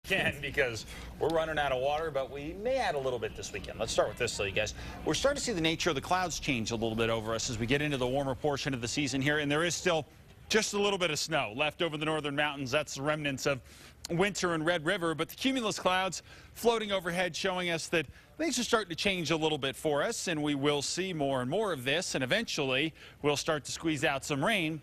Again, because we're running out of water, but we may add a little bit this weekend. Let's start with this, though, you guys. We're starting to see the nature of the clouds change a little bit over us as we get into the warmer portion of the season here, and there is still just a little bit of snow left over the northern mountains. That's the remnants of winter in Red River, but the cumulus clouds floating overhead showing us that things are starting to change a little bit for us, and we will see more and more of this, and eventually we'll start to squeeze out some rain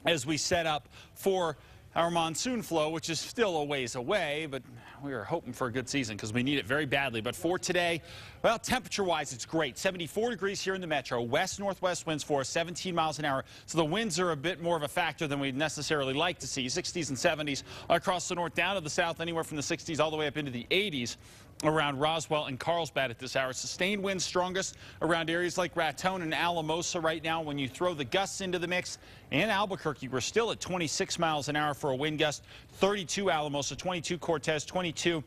as we set up for our monsoon flow, which is still a ways away, but we are hoping for a good season because we need it very badly. But for today, well, temperature-wise, it's great. 74 degrees here in the metro. West-northwest winds for us, 17 miles an hour. So the winds are a bit more of a factor than we'd necessarily like to see. 60s and 70s across the north, down to the south, anywhere from the 60s all the way up into the 80s around Roswell and Carlsbad at this hour. Sustained winds strongest around areas like Raton and Alamosa right now. When you throw the gusts into the mix, in Albuquerque, we're still at 26 miles an hour for a wind gust, 32 Alamosa, 22 Cortez, 22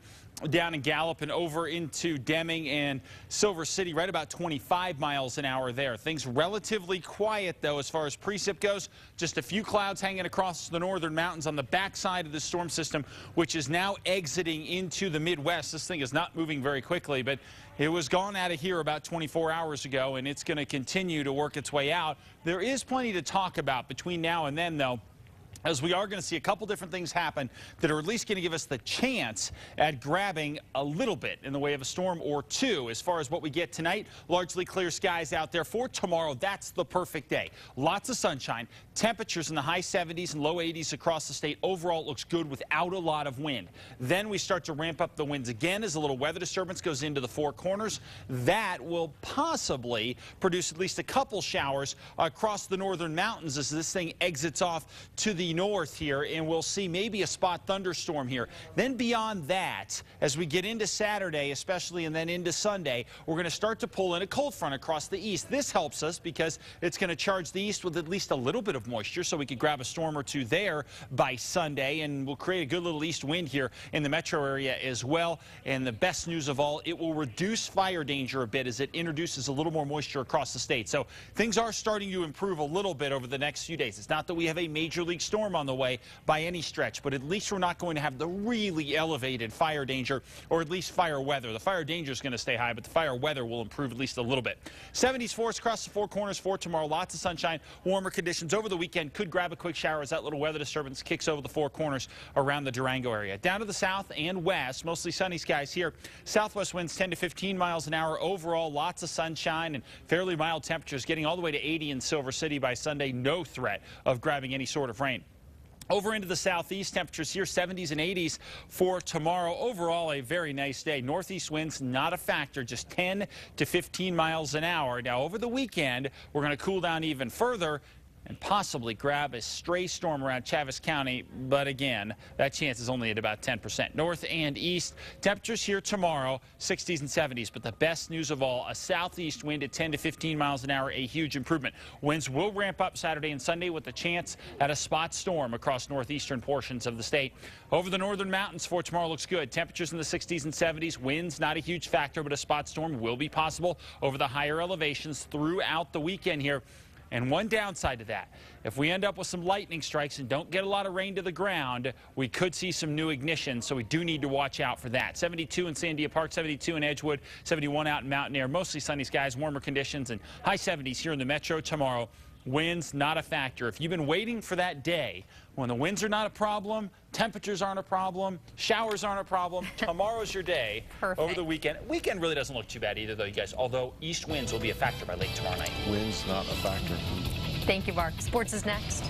down in Gallup and over into Deming and Silver City, right about 25 miles an hour there. Things relatively quiet, though, as far as precip goes. Just a few clouds hanging across the northern mountains on the backside of the storm system, which is now exiting into the Midwest. This thing is not moving very quickly, but it was gone out of here about 24 hours ago, and it's going to continue to work its way out. There is plenty to talk about between now and then, though, as we are going to see a couple different things happen that are at least going to give us the chance at grabbing a little bit in the way of a storm or two. As far as what we get tonight, largely clear skies out there. For tomorrow, that's the perfect day. Lots of sunshine, temperatures in the high 70s and low 80s across the state. Overall, it looks good without a lot of wind. Then we start to ramp up the winds again as a little weather disturbance goes into the Four Corners. That will possibly produce at least a couple showers across the northern mountains as this thing exits off to the north here, and we'll see maybe a spot thunderstorm here. Then beyond that, as we get into Saturday especially and then into Sunday, we're going to start to pull in a cold front across the east. This helps us because it's going to charge the east with at least a little bit of moisture, so we could grab a storm or two there by Sunday, and we'll create a good little east wind here in the metro area as well. And the best news of all, it will reduce fire danger a bit as it introduces a little more moisture across the state. So things are starting to improve a little bit over the next few days. It's not that we have a major league storm on the way by any stretch, but at least we're not going to have the really elevated fire danger, or at least fire weather. The fire danger is going to stay high, but the fire weather will improve at least a little bit. 70s for us across the Four Corners for tomorrow. Lots of sunshine, warmer conditions over the weekend. Could grab a quick shower as that little weather disturbance kicks over the Four Corners around the Durango area. Down to the south and west, mostly sunny skies here. Southwest winds 10 to 15 miles an hour. Overall, lots of sunshine and fairly mild temperatures, getting all the way to 80 in Silver City by Sunday. No threat of grabbing any sort of rain. Over into the southeast, temperatures here 70s and 80s for tomorrow. Overall, a very nice day. Northeast winds not a factor, just 10 to 15 miles an hour. Now, over the weekend, we're going to cool down even further and possibly grab a stray storm around Chaves County, but again, that chance is only at about 10%. North and east, temperatures here tomorrow, 60s and 70s, but the best news of all, a southeast wind at 10 to 15 miles an hour, a huge improvement. Winds will ramp up Saturday and Sunday with a chance at a spot storm across northeastern portions of the state. Over the northern mountains for tomorrow looks good. Temperatures in the 60s and 70s, winds not a huge factor, but a spot storm will be possible over the higher elevations throughout the weekend here. And one downside to that, if we end up with some lightning strikes and don't get a lot of rain to the ground, we could see some new ignition, so we do need to watch out for that. 72 in Sandia Park, 72 in Edgewood, 71 out in Mountain Air. Mostly sunny skies, warmer conditions, and high 70s here in the metro tomorrow. Winds not a factor. If you've been waiting for that day when the winds are not a problem, temperatures aren't a problem, showers aren't a problem, tomorrow's your day. Perfect. Over the weekend. Weekend really doesn't look too bad either, though, you guys, although east winds will be a factor by late tomorrow night. Winds not a factor. Thank you, Mark. Sports is next.